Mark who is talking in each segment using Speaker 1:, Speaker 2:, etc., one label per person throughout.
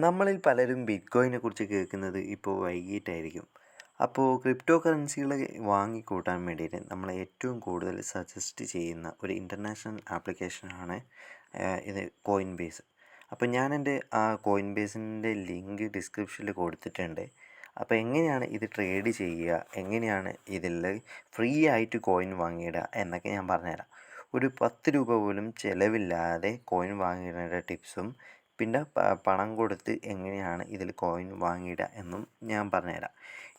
Speaker 1: നമ്മളിൽ പലരും ബിറ്റ്കോയിനെ കുറിച്ച് കേൾക്കുന്നത് ഇപ്പോൾ വൈകിട്ടായിരിക്കും. അപ്പോൾ ക്രിപ്റ്റോ കറൻസികൾ വാങ്ങിക്കൂട്ടാൻ വേണ്ടിയിട്ട് നമ്മൾ ഏറ്റവും കൂടുതൽ സജസ്റ്റ് ചെയ്യുന്ന ഒരു ഇൻ്റർനാഷണൽ ആപ്ലിക്കേഷനാണ് ഇത് കോയിൻബേസ്. അപ്പോൾ ഞാൻ എൻ്റെ ആ കോയിൻബേസിൻ്റെ ലിങ്ക് ഡിസ്ക്രിപ്ഷനിൽ കൊടുത്തിട്ടുണ്ട്. അപ്പോൾ എങ്ങനെയാണ് ഇത് ട്രേഡ് ചെയ്യുക, എങ്ങനെയാണ് ഇതിൽ ഫ്രീ ആയിട്ട് കോയിൻ വാങ്ങിയിടുക എന്നൊക്കെ ഞാൻ പറഞ്ഞുതരാം. ഒരു 10 രൂപ പോലും ചിലവില്ലാതെ കോയിൻ വാങ്ങിയിടേണ്ട ടിപ്സും പിന്നെ പണം കൊടുത്ത് എങ്ങനെയാണ് ഇതിൽ കോയിൻ വാങ്ങിയിടുക എന്നും ഞാൻ പറഞ്ഞുതരാം.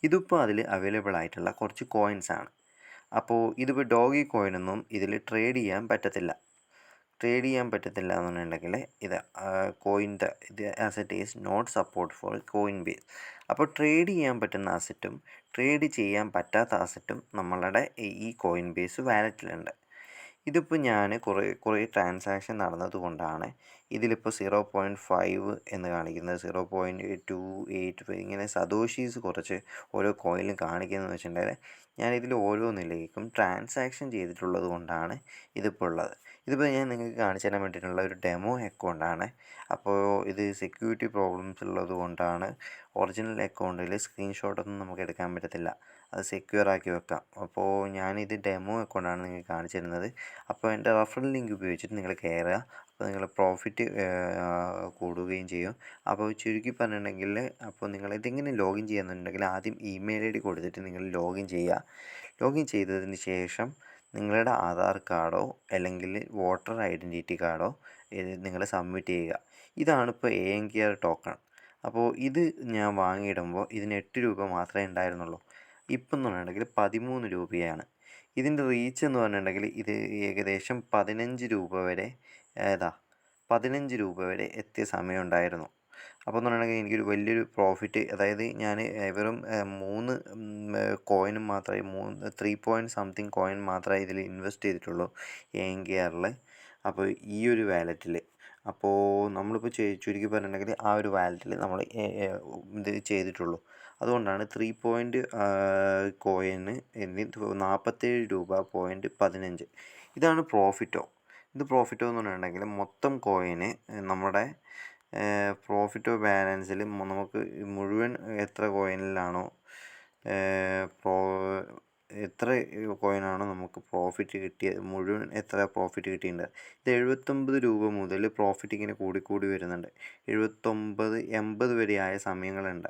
Speaker 1: ഇതിപ്പോൾ അതിൽ അവൈലബിൾ ആയിട്ടുള്ള കുറച്ച് കോയിൻസാണ്. അപ്പോൾ ഇതിപ്പോൾ ഡോഗി കോയിനൊന്നും ഇതിൽ ട്രേഡ് ചെയ്യാൻ പറ്റത്തില്ല. എന്നുണ്ടെങ്കിൽ ഇത് കോയിൻ്റെ ഇത് asset is not support for Coinbase. അപ്പോൾ ട്രേഡ് ചെയ്യാൻ പറ്റുന്ന ആസെറ്റും ട്രേഡ് ചെയ്യാൻ പറ്റാത്ത ആസെറ്റും നമ്മളുടെ ഈ കോയിൻ ബേസ് വാലറ്റിലുണ്ട്. ഇതിപ്പോൾ ഞാൻ കുറേ ട്രാൻസാക്ഷൻ നടന്നതുകൊണ്ടാണ് ഇതിലിപ്പോൾ 0.5 എന്ന് കാണിക്കുന്നത്, 0.285 ഇങ്ങനെ സതോഷീസ് കുറച്ച് ഓരോ കോയിലും കാണിക്കുന്നതെന്ന് വെച്ചിട്ടുണ്ടെങ്കിൽ ഞാനിതിൽ ഓരോന്നിലേക്കും ട്രാൻസാക്ഷൻ ചെയ്തിട്ടുള്ളത് കൊണ്ടാണ് ഇതിപ്പോൾ ഉള്ളത്. ഇതിപ്പോൾ ഞാൻ നിങ്ങൾക്ക് കാണിച്ചു തരാൻ വേണ്ടിയിട്ടുള്ള ഒരു ഡെമോ അക്കൗണ്ടാണ്. അപ്പോൾ ഇത് സെക്യൂരിറ്റി പ്രോബ്ലംസ് ഉള്ളത് കൊണ്ടാണ് ഒറിജിനൽ അക്കൗണ്ടിൽ സ്ക്രീൻഷോട്ടൊന്നും നമുക്ക് എടുക്കാൻ പറ്റത്തില്ല. അത് സെക്യൂർ ആക്കി വെക്കാം. അപ്പോൾ ഞാനിത് ഡെമോ അക്കൗണ്ടാണ് നിങ്ങൾക്ക് കാണിച്ചു തരുന്നത്. അപ്പോൾ എൻ്റെ റഫറൽ ലിങ്ക് ഉപയോഗിച്ചിട്ട് നിങ്ങൾ കയറുക. അപ്പോൾ നിങ്ങളുടെ പ്രോഫിറ്റ് കൂടുകയും ചെയ്യും. അപ്പോൾ ചുരുക്കി പറഞ്ഞിട്ടുണ്ടെങ്കിൽ അപ്പോൾ നിങ്ങളിതിങ്ങനെ ലോഗിൻ ചെയ്യുന്നുണ്ടെങ്കിൽ ആദ്യം ഇമെയിൽ ID കൊടുത്തിട്ട് നിങ്ങൾ ലോഗിൻ ചെയ്യുക. ലോഗിൻ ചെയ്തതിന് ശേഷം നിങ്ങളുടെ ആധാർ കാർഡോ അല്ലെങ്കിൽ വോട്ടർ ഐഡൻറ്റിറ്റി കാർഡോ നിങ്ങൾ സബ്മിറ്റ് ചെയ്യുക. ഇതാണിപ്പോൾ ANKR ടോക്കൺ. അപ്പോൾ ഇത് ഞാൻ വാങ്ങിയിടുമ്പോൾ ഇതിന് 8 രൂപ മാത്രമേ ഉണ്ടായിരുന്നുള്ളൂ. ഇപ്പം എന്ന് പറഞ്ഞിട്ടുണ്ടെങ്കിൽ 13 രൂപയാണ്. ഇതിൻ്റെ റീച്ച് എന്ന് പറഞ്ഞിട്ടുണ്ടെങ്കിൽ ഇത് ഏകദേശം 15 രൂപ വരെ 15 രൂപ വരെ എത്തിയ സമയം ഉണ്ടായിരുന്നു. അപ്പോൾ എന്ന് പറഞ്ഞിട്ടുണ്ടെങ്കിൽ എനിക്കൊരു വലിയൊരു പ്രോഫിറ്റ്, അതായത് ഞാൻ വെറും 3 കോയിനും മാത്രമേ 3 പോയിൻറ്റ് സംതിങ് കോയിൻ മാത്രമേ ഇതിൽ ഇൻവെസ്റ്റ് ചെയ്തിട്ടുള്ളൂ ANKRൽ. അപ്പോൾ ഈ ഒരു വാലറ്റിൽ അപ്പോൾ നമ്മളിപ്പോൾ ചുരുക്കി പറഞ്ഞിട്ടുണ്ടെങ്കിൽ ആ ഒരു വാലറ്റിൽ നമ്മൾ ഇത് ചെയ്തിട്ടുള്ളൂ. അതുകൊണ്ടാണ് 3 പോയിൻറ്റ് കോയിന് 47 രൂപ .15 ഇതാണ് പ്രോഫിറ്റോ. ഇത് പ്രോഫിറ്റോ എന്ന് പറഞ്ഞിട്ടുണ്ടെങ്കിൽ മൊത്തം കോയിന് നമ്മുടെ പ്രോഫിറ്റോ ബാലൻസിൽ നമുക്ക് മുഴുവൻ എത്ര കോയിനിലാണോ എത്ര കോയിനാണോ നമുക്ക് പ്രോഫിറ്റ് കിട്ടിയത്, മുഴുവൻ എത്ര പ്രോഫിറ്റ് കിട്ടിയിട്ടുണ്ട്. ഇത് 79 രൂപ മുതൽ പ്രോഫിറ്റ് ഇങ്ങനെ കൂടിക്കൂടി വരുന്നുണ്ട്. 79, 80 വരെയായ സമയങ്ങളുണ്ട്,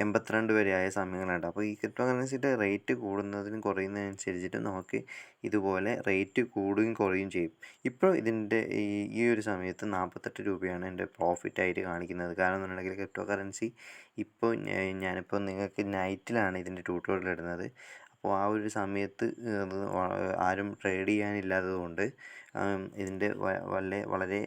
Speaker 1: 82 വരെയായ സമയങ്ങളുണ്ട്. അപ്പോൾ ഈ ക്രിപ്റ്റോ കറൻസിയുടെ റേറ്റ് കൂടുന്നതിനും കുറയുന്നതിനനുസരിച്ചിട്ട് നമുക്ക് ഇതുപോലെ റേറ്റ് കൂടുകയും കുറയുകയും ചെയ്യും. ഇപ്പോൾ ഇതിൻ്റെ ഈ ഒരു സമയത്ത് 48 രൂപയാണ് എൻ്റെ പ്രോഫിറ്റായിട്ട് കാണിക്കുന്നത്. കാരണം എന്ന് പറഞ്ഞിട്ടുണ്ടെങ്കിൽ ക്രിപ്റ്റോ കറൻസി ഇപ്പോൾ ഞാനിപ്പോൾ നിങ്ങൾക്ക് നൈറ്റിലാണ് ഇതിൻ്റെ ട്യൂട്ടോറിയൽ ഇടുന്നത്. അപ്പോൾ ആ ഒരു സമയത്ത് ആരും ട്രേഡ് ചെയ്യാനില്ലാത്തത് കൊണ്ട് ഇതിൻ്റെ വളരെ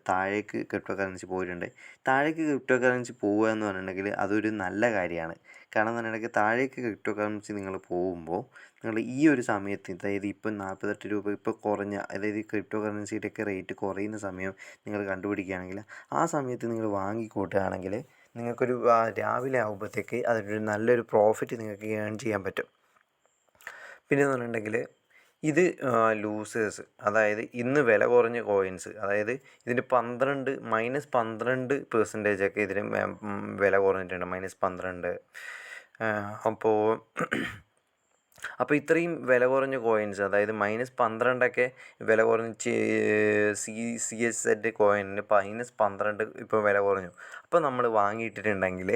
Speaker 1: താഴേക്ക് ക്രിപ്റ്റോ കറൻസി പോയിട്ടുണ്ട്. താഴേക്ക് ക്രിപ്റ്റോ കറൻസി പോവുക എന്ന് പറഞ്ഞിട്ടുണ്ടെങ്കിൽ അതൊരു നല്ല കാര്യമാണ്. കാരണം എന്ന് പറഞ്ഞിട്ടുണ്ടെങ്കിൽ താഴേക്ക് ക്രിപ്റ്റോ കറൻസി നിങ്ങൾ പോകുമ്പോൾ നിങ്ങൾ ഈ ഒരു സമയത്ത്, അതായത് ഇപ്പം 48 രൂപ ഇപ്പോൾ കുറഞ്ഞ, അതായത് ക്രിപ്റ്റോ കറൻസിയുടെയൊക്കെ റേറ്റ് കുറയുന്ന സമയം നിങ്ങൾ കണ്ടുപിടിക്കുകയാണെങ്കിൽ ആ സമയത്ത് നിങ്ങൾ വാങ്ങിക്കൂട്ടുകയാണെങ്കിൽ നിങ്ങൾക്കൊരു രാവിലെ ആകുമ്പോഴത്തേക്ക് അതിനൊരു നല്ലൊരു പ്രോഫിറ്റ് നിങ്ങൾക്ക് ഏൺ ചെയ്യാൻ പറ്റും. പിന്നെ എന്ന് പറഞ്ഞിട്ടുണ്ടെങ്കിൽ ഇത് ലൂസേഴ്സ്, അതായത് ഇന്ന് വില കുറഞ്ഞ കോയിൻസ്, അതായത് ഇതിൻ്റെ -12% ഒക്കെ ഇതിന് വില കുറഞ്ഞിട്ടുണ്ട്, -12. അപ്പോൾ ഇത്രയും വില കുറഞ്ഞ കോയിൻസ്, അതായത് -12ഒക്കെ വില കുറഞ്ഞ് CSZ കോയിനിന് -12 ഇപ്പോൾ വില കുറഞ്ഞു. അപ്പോൾ നമ്മൾ വാങ്ങിയിട്ടിട്ടുണ്ടെങ്കിൽ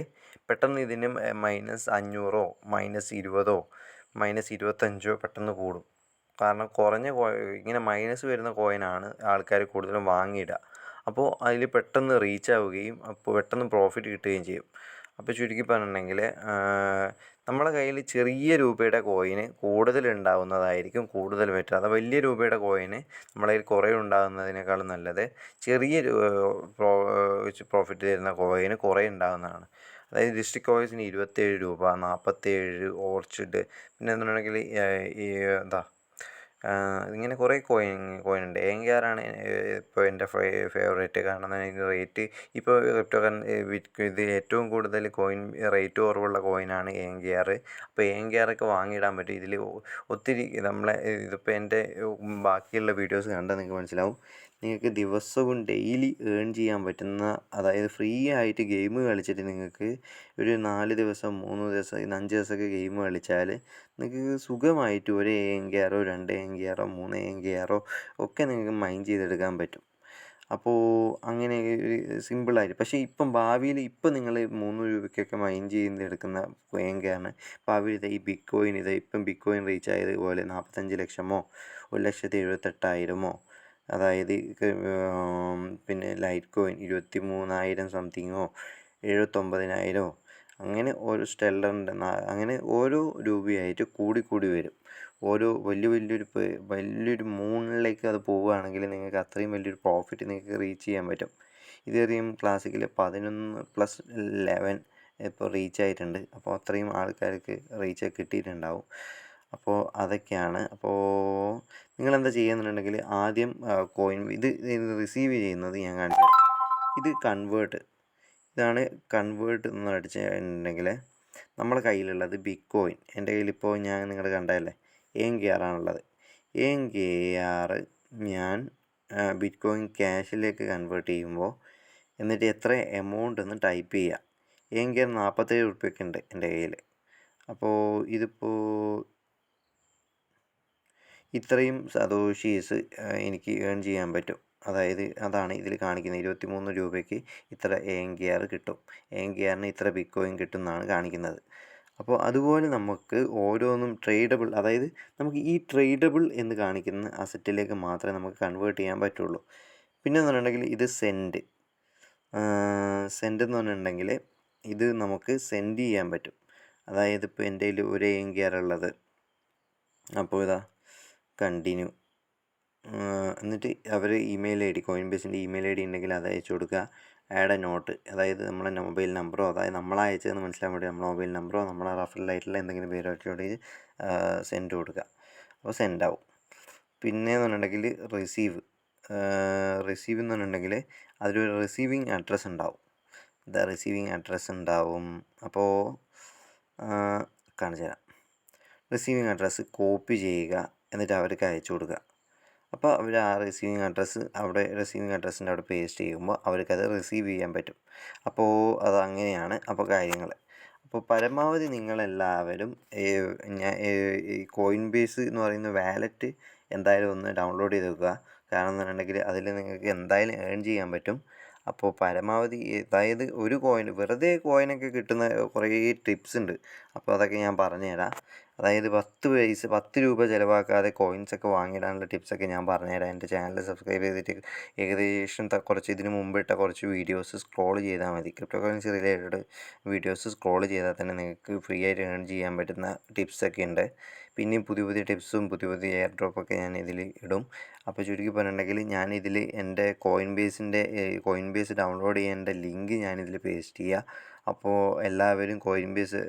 Speaker 1: പെട്ടെന്ന് ഇതിന് -500 -20 -25 പെട്ടെന്ന് കൂടും. കാരണം കുറഞ്ഞ ഇങ്ങനെ മൈനസ് വരുന്ന കോയിനാണ് ആൾക്കാർ കൂടുതലും വാങ്ങിയിടുക. അപ്പോൾ അതിൽ പെട്ടെന്ന് റീച്ച് ആവുകയും അപ്പോൾ പെട്ടെന്ന് പ്രോഫിറ്റ് കിട്ടുകയും ചെയ്യും. അപ്പോൾ ചുരുക്കി പറഞ്ഞിട്ടുണ്ടെങ്കിൽ നമ്മളെ കയ്യിൽ ചെറിയ രൂപയുടെ കോയിന് കൂടുതൽ ഉണ്ടാകുന്നതായിരിക്കും കൂടുതൽ ബെറ്റർ. അത് വലിയ രൂപയുടെ കോയിന് നമ്മളെ കയ്യിൽ കുറേ ഉണ്ടാകുന്നതിനേക്കാളും നല്ലത് ചെറിയ പ്രോഫിറ്റ് തരുന്ന കോയിന് കുറേ ഉണ്ടാകുന്നതാണ്. അതായത് ഡിസ്ട്രിക്ട് കോയിൻസിന് 27 രൂപ, 47, ഓർച്ചിഡ്, പിന്നെ എന്തുണ്ടെങ്കിൽ ഇങ്ങനെ കുറേ കോയിനുണ്ട്. ANKR ആണ് ഇപ്പോൾ എൻ്റെ ഫേവറേറ്റ്. കാരണം അതിൻ്റെ റേറ്റ് ഇപ്പോൾ ക്രിപ്റ്റോ ഇത് ഏറ്റവും കൂടുതൽ കോയിൻ റേറ്റ് കുറവുള്ള കോയിനാണ് ANKR. അപ്പോൾ ANKR ഒക്കെ വാങ്ങിയിടാൻ പറ്റും. ഇതിൽ ഒത്തിരി ഇതിപ്പോൾ എൻ്റെ ബാക്കിയുള്ള വീഡിയോസ് കണ്ടാൽ നിങ്ങൾക്ക് മനസ്സിലാവും. നിങ്ങൾക്ക് ദിവസവും ഡെയിലി ഏൺ ചെയ്യാൻ പറ്റുന്ന, അതായത് ഫ്രീ ആയിട്ട് ഗെയിം കളിച്ചിട്ട് നിങ്ങൾക്ക് ഒരു 4 ദിവസം 3 ദിവസം 5 ദിവസമൊക്കെ ഗെയിം കളിച്ചാൽ നിങ്ങൾക്ക് സുഖമായിട്ട് ഒരു AMKറോ 2 AMKറോ 3 AMKറോ ഒക്കെ നിങ്ങൾക്ക് മൈൻ ചെയ്തെടുക്കാൻ പറ്റും. അപ്പോൾ അങ്ങനെ ഒരു സിമ്പിളായിട്ട്. പക്ഷേ ഇപ്പം ഭാവിയിൽ ഇപ്പം നിങ്ങൾ 3 രൂപയ്ക്കൊക്കെ മൈൻ ചെയ്തെടുക്കുന്ന AMKയാണ് ഭാവിയിൽ ഈ ബിറ്റ് കോയിൻ ഇപ്പം ബിറ്റ് കോയിൻ റീച്ച് ആയതുപോലെ 45 ലക്ഷമോ 1,78,000 അതായത് പിന്നെ ലൈറ്റ് കോയിൻ 23,000 സംതിങ്ങോ 79,000 അങ്ങനെ ഓരോ സ്റ്റെല്ലറിൻ്റെ അങ്ങനെ ഓരോ രൂപയായിട്ട് കൂടി വരും. ഓരോ വലിയൊരു മൂണിലേക്ക് അത് പോവുകയാണെങ്കിൽ നിങ്ങൾക്ക് അത്രയും വലിയൊരു പ്രോഫിറ്റ് നിങ്ങൾക്ക് റീച്ച് ചെയ്യാൻ പറ്റും. ഇതേറിയും ക്ലാസിക്കിൽ 11+11 ഇപ്പോൾ റീച്ച് ആയിട്ടുണ്ട്. അപ്പോൾ അത്രയും ആൾക്കാർക്ക് റീച്ച് കിട്ടിയിട്ടുണ്ടാവും. അപ്പോൾ അതൊക്കെയാണ്. അപ്പോൾ നിങ്ങളെന്താ ചെയ്യുന്നുണ്ടെങ്കിൽ ആദ്യം ഇത് റിസീവ് ചെയ്യുന്നത് ഞാൻ കാണിച്ചു തരാം. ഇത് ഇതാണ് കൺവേർട്ട് എന്ന് അടിച്ചിട്ടുണ്ടെങ്കിൽ നമ്മുടെ കയ്യിലുള്ളത് ബിറ്റ് കോയിൻ. എൻ്റെ കയ്യിലിപ്പോൾ ഞാൻ നിങ്ങൾ കണ്ടതല്ലേ AMKR ആണുള്ളത്. AMKR ഞാൻ ബിറ്റ് കോയിൻ ക്യാഷിലേക്ക് കൺവേർട്ട് ചെയ്യുമ്പോൾ എന്നിട്ട് എത്ര എമൗണ്ട് എന്ന് ടൈപ്പ് ചെയ്യുക. AMKR 47 റുപ്യൊക്കെ ഉണ്ട് എൻ്റെ കയ്യിൽ. അപ്പോൾ ഇതിപ്പോൾ ഇത്രയും സതോഷീസ് എനിക്ക് ഏൺ ചെയ്യാൻ പറ്റും. അതായത് അതാണ് ഇതിൽ കാണിക്കുന്നത്. 23 രൂപയ്ക്ക് ഇത്ര AMKR കിട്ടും, AMKRന് ഇത്ര ബിറ്റ് കോയിൻ കിട്ടും എന്നാണ് കാണിക്കുന്നത്. അപ്പോൾ അതുപോലെ നമുക്ക് ഓരോന്നും ട്രേഡബിൾ, അതായത് നമുക്ക് ഈ ട്രേഡബിൾ എന്ന് കാണിക്കുന്ന അസറ്റിലേക്ക് മാത്രമേ നമുക്ക് കൺവേർട്ട് ചെയ്യാൻ പറ്റുള്ളൂ. പിന്നെ എന്ന് പറഞ്ഞിട്ടുണ്ടെങ്കിൽ ഇത് സെൻഡ് എന്ന് പറഞ്ഞിട്ടുണ്ടെങ്കിൽ ഇത് നമുക്ക് സെൻഡ് ചെയ്യാൻ പറ്റും. അതായത് ഇപ്പോൾ എൻ്റെ കയ്യിൽ ഒരു AMKR ഉള്ളത്. അപ്പോൾ ഇതാ കണ്ടിന്യൂ, എന്നിട്ട് അവർ ഇമെയിൽ ID കോയിൻബേസിൻ്റെ ഇമെയിൽ ID ഉണ്ടെങ്കിൽ അത് അയച്ചു കൊടുക്കുക. ആഡ് എ നോട്ട്, അതായത് നമ്മളെ മൊബൈൽ നമ്പറോ, അതായത് നമ്മളെ അയച്ചതെന്ന് മനസ്സിലാൻ വേണ്ടി നമ്മളെ മൊബൈൽ നമ്പറോ നമ്മളെ റഫറലായിട്ടുള്ള എന്തെങ്കിലും പേര് അയച്ചോടി സെൻഡ് കൊടുക്കുക. അപ്പോൾ സെൻഡ് ആവും. പിന്നെയെന്ന് പറഞ്ഞിട്ടുണ്ടെങ്കിൽ റിസീവ് എന്ന് പറഞ്ഞിട്ടുണ്ടെങ്കിൽ അതിലൊരു റിസീവിങ് അഡ്രസ്സ് ഉണ്ടാവും. റിസീവിങ് അഡ്രസ്സ് ഉണ്ടാവും. അപ്പോൾ കാണിച്ചു തരാം. റിസീവിങ് അഡ്രസ്സ് കോപ്പി ചെയ്യുക, എന്നിട്ട് അവർക്ക് അയച്ചു കൊടുക്കുക. അപ്പോൾ അവർ ആ റിസീവിങ് അഡ്രസ്സിൻ്റെ അവിടെ പേസ്റ്റ് ചെയ്യുമ്പോൾ അവർക്കത് റിസീവ് ചെയ്യാൻ പറ്റും. അപ്പോൾ അതങ്ങനെയാണ് അപ്പോൾ കാര്യങ്ങൾ. അപ്പോൾ പരമാവധി നിങ്ങളെല്ലാവരും ഈ കോയിൻബേസ് എന്ന് പറയുന്ന വാലറ്റ് എന്തായാലും ഒന്ന് ഡൗൺലോഡ് ചെയ്ത് വെക്കുക. കാരണം എന്ന് പറഞ്ഞിട്ടുണ്ടെങ്കിൽ അതിൽ നിങ്ങൾക്ക് എന്തായാലും ഏൺ ചെയ്യാൻ പറ്റും. അപ്പോൾ പരമാവധി, അതായത് ഒരു വെറുതെ കോയിനൊക്കെ കിട്ടുന്ന കുറേ ടിപ്സ് ഉണ്ട്. അപ്പോൾ അതൊക്കെ ഞാൻ പറഞ്ഞുതരാം. അതായത് 10 രൂപ ചിലവാക്കാതെ കോയിൻസൊക്കെ വാങ്ങിയിടാനുള്ള ടിപ്സൊക്കെ ഞാൻ പറഞ്ഞുതരാം. എൻ്റെ ചാനൽ സബ്സ്ക്രൈബ് ചെയ്തിട്ട് ഏകദേശം കുറച്ച് ഇതിന് മുമ്പിട്ട കുറച്ച് വീഡിയോസ് സ്ക്രോൾ ചെയ്താൽ മതി. Crypto currency related videos scroll ചെയ്താൽ തന്നെ നിങ്ങൾക്ക് ഫ്രീ ആയിട്ട് ഏൺ ചെയ്യാൻ പറ്റുന്ന ടിപ്സൊക്കെ ഉണ്ട്. പിന്നെയും പുതിയ ടിപ്സും പുതിയ എയർ ഡ്രോപ്പൊക്കെ ഞാൻ ഇതിൽ ഇടും. അപ്പോൾ ചുരുക്കി പറഞ്ഞിട്ടുണ്ടെങ്കിൽ ഞാനിതിൽ എൻ്റെ കോയിൻബേസ് ഡൗൺലോഡ് ചെയ്യേണ്ട ലിങ്ക് ഞാനിതിൽ പേസ്റ്റ് ചെയ്യുക. അപ്പോൾ എല്ലാവരും കോയിൻബേസ്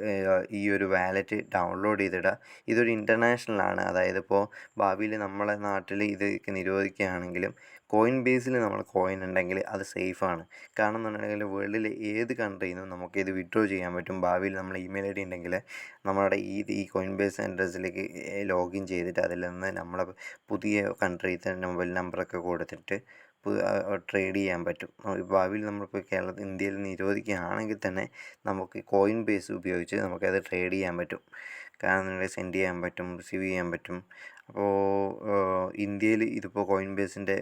Speaker 1: ഈ ഒരു വാലറ്റ് ഡൗൺലോഡ് ചെയ്തിടുക. ഇതൊരു ഇൻ്റർനാഷണൽ ആണ്. അതായത് ഇപ്പോൾ ഭാവിയിൽ നമ്മളെ നാട്ടിൽ ഇത് നിരോധിക്കുകയാണെങ്കിലും കോയിൻബേസിൽ നമ്മൾ കോയിൻ ഉണ്ടെങ്കിൽ അത് സേഫാണ്. കാരണം എന്ന് പറഞ്ഞിട്ടുണ്ടെങ്കിൽ വേൾഡിലെ ഏത് കൺട്രിയിൽ നിന്നും നമുക്കിത് വിഡ്രോ ചെയ്യാൻ പറ്റും. ഭാവിയിൽ നമ്മൾ ഇമെയിൽ ID ഉണ്ടെങ്കിൽ നമ്മുടെ ഈ കോയിൻബേസ് അഡ്രസ്സിലേക്ക് ലോഗിൻ ചെയ്തിട്ട് അതിൽ നിന്ന് നമ്മളെ പുതിയ കൺട്രിയിലത്തെ മൊബൈൽ നമ്പറൊക്കെ കൊടുത്തിട്ട് ട്രേഡ് ചെയ്യാൻ പറ്റും. ഭാവിയിൽ നമ്മളിപ്പോൾ ഇന്ത്യയിൽ നിരോധിക്കുകയാണെങ്കിൽ തന്നെ നമുക്ക് കോയിൻബേസ് ഉപയോഗിച്ച് നമുക്കത് ട്രേഡ് ചെയ്യാൻ പറ്റും. കാരണം സെൻഡ് ചെയ്യാൻ പറ്റും, റിസീവ് ചെയ്യാൻ പറ്റും. അപ്പോൾ ഇന്ത്യയിൽ ഇതിപ്പോൾ കോയിൻബേസിൻ്റെ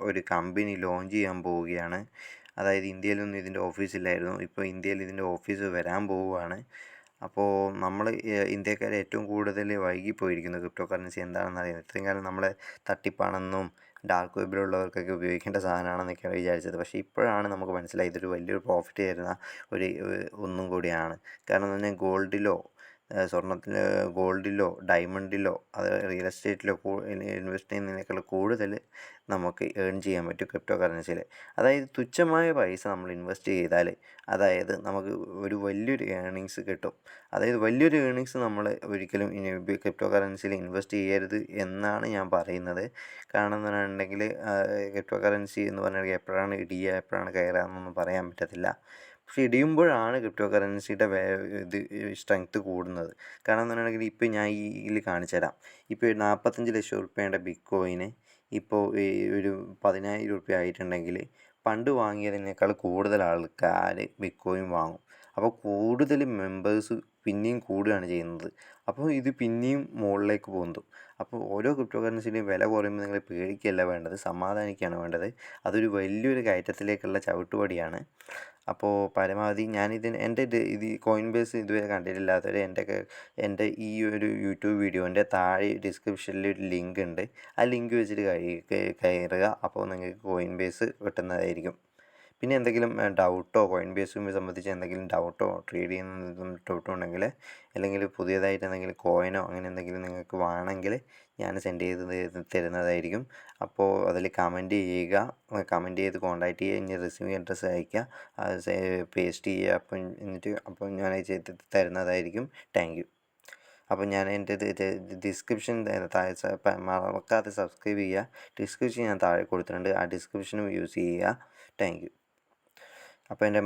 Speaker 1: ഒരു കമ്പനി ലോഞ്ച് ചെയ്യാൻ പോവുകയാണ്. അതായത് ഇന്ത്യയിലൊന്നും ഇതിൻ്റെ ഓഫീസില്ലായിരുന്നു. ഇപ്പോൾ ഇന്ത്യയിൽ ഇതിൻ്റെ ഓഫീസ് വരാൻ പോവുകയാണ്. അപ്പോൾ നമ്മൾ ഇന്ത്യക്കാർ ഏറ്റവും കൂടുതൽ വൈകിപ്പോയിരിക്കുന്നു ക്രിപ്റ്റോ കറൻസി എന്താണെന്ന് അറിയുന്നത്. ഇത്രയും കാലം നമ്മളെ തട്ടിപ്പാണെന്നും ഡാർക്ക് വെബിലുള്ളവർക്കൊക്കെ ഉപയോഗിക്കേണ്ട സാധനമാണെന്നൊക്കെയാണ് വിചാരിച്ചത്. പക്ഷേ ഇപ്പോഴാണ് നമുക്ക് മനസ്സിലായത് ഇതൊരു വലിയൊരു പ്രോഫിറ്റ് തരുന്ന ഒന്നും കൂടിയാണ്. കാരണം എന്ന് പറഞ്ഞാൽ ഗോൾഡിലോ ഡയമണ്ടിലോ അത് റിയൽ എസ്റ്റേറ്റിലോ ഇൻവെസ്റ്റ് ചെയ്യുന്നതിനേക്കാൾ കൂടുതൽ നമുക്ക് ഏൺ ചെയ്യാൻ പറ്റും ക്രിപ്റ്റോ കറൻസിയിൽ. അതായത് തുച്ഛമായ പൈസ നമ്മൾ ഇൻവെസ്റ്റ് ചെയ്താൽ അതായത് നമുക്ക് ഒരു വലിയൊരു ഏർണിങ്സ് കിട്ടും. അതായത് വലിയൊരു ഏർണിങ്സ് നമ്മൾ ഒരിക്കലും ക്രിപ്റ്റോ കറൻസിയിൽ ഇൻവെസ്റ്റ് ചെയ്യരുത് എന്നാണ് ഞാൻ പറയുന്നത്. കാരണം എന്ന് പറഞ്ഞിട്ടുണ്ടെങ്കിൽ ക്രിപ്റ്റോ കറൻസി എന്ന് പറഞ്ഞാൽ എപ്പോഴാണ് ഇടിയുക എപ്പോഴാണ് കയറുക എന്നൊന്നും പറയാൻ പറ്റത്തില്ല. പക്ഷേ ഇടിയുമ്പോഴാണ് ക്രിപ്റ്റോ കറൻസിയുടെ സ്ട്രെങ്ത്ത് കൂടുന്നത്. കാരണം എന്ന് പറഞ്ഞിട്ടുണ്ടെങ്കിൽ ഇപ്പോൾ ഞാൻ ഇതിൽ കാണിച്ചു തരാം. ഇപ്പോൾ 45 ലക്ഷം റുപ്യേൻ്റെ ബിറ്റ് കോയിന് ഇപ്പോൾ ഈ ഒരു 10,000 രൂപ ആയിട്ടുണ്ടെങ്കിൽ പണ്ട് വാങ്ങിയതിനേക്കാൾ കൂടുതൽ ആൾക്കാർ ബിറ്റ്കോയിൻ വാങ്ങും. അപ്പോൾ കൂടുതൽ മെമ്പേഴ്സ് പിന്നെയും കൂടുകയാണ് ചെയ്യുന്നത്. അപ്പോൾ ഇത് പിന്നെയും മുകളിലേക്ക് പൊന്തും. അപ്പോൾ ഓരോ ക്രിപ്റ്റോ കറൻസിയുടെയും വില കുറയുമ്പോൾ നിങ്ങൾ പേടിക്കുകയല്ല വേണ്ടത്, സമാധാനിക്കുകയാണ് വേണ്ടത്. അതൊരു വലിയൊരു കയറ്റത്തിലേക്കുള്ള ചവിട്ടുപടിയാണ്. അപ്പോൾ പരമാവധി എൻ്റെ ഇത് കോയിൻബേസ് ഇതുവരെ കണ്ടിട്ടില്ലാത്തവർ എൻ്റെ ഈ ഒരു യൂട്യൂബ് വീഡിയോൻ്റെ താഴെ ഡിസ്ക്രിപ്ഷനിൽ ഒരു ലിങ്ക് ഉണ്ട്. ആ ലിങ്ക് വെച്ചിട്ട് കയറുക. അപ്പോൾ നിങ്ങൾക്ക് കോയിൻബേസ് കിട്ടുന്നതായിരിക്കും. പിന്നെ എന്തെങ്കിലും ഡൗട്ടോ കോയിൻബേസുമായി സംബന്ധിച്ച് എന്തെങ്കിലും ഡൗട്ടോ ട്രേഡ് ചെയ്യുന്ന ഡൗട്ടോ ഉണ്ടെങ്കിൽ, അല്ലെങ്കിൽ പുതിയതായിട്ട് എന്തെങ്കിലും കോയിനോ അങ്ങനെ എന്തെങ്കിലും നിങ്ങൾക്ക് വേണമെങ്കിൽ ഞാൻ സെൻഡ് ചെയ്ത് തരുന്നതായിരിക്കും. അപ്പോൾ അതിൽ കമൻറ്റ് ചെയ്യുക, കമൻറ്റ് ചെയ്ത് കോൺടാക്റ്റ് ചെയ്യുക, ഇനി റിസീവിങ് അഡ്രസ്സ് അയയ്ക്കുക, അത് പേസ്റ്റ് ചെയ്യുക. അപ്പോൾ ഞാൻ ചെയ്ത് തരുന്നതായിരിക്കും. Thank you. അപ്പോൾ ഞാൻ എൻ്റെ ഡിസ്ക്രിപ്ഷൻ മറക്കാതെ സബ്സ്ക്രൈബ് ചെയ്യുക. ഡിസ്ക്രിപ്ഷൻ ഞാൻ താഴെ കൊടുത്തിട്ടുണ്ട്, ആ ഡിസ്ക്രിപ്ഷനും യൂസ് ചെയ്യുക. Thank you. അപ്പോൾ എൻ്റെ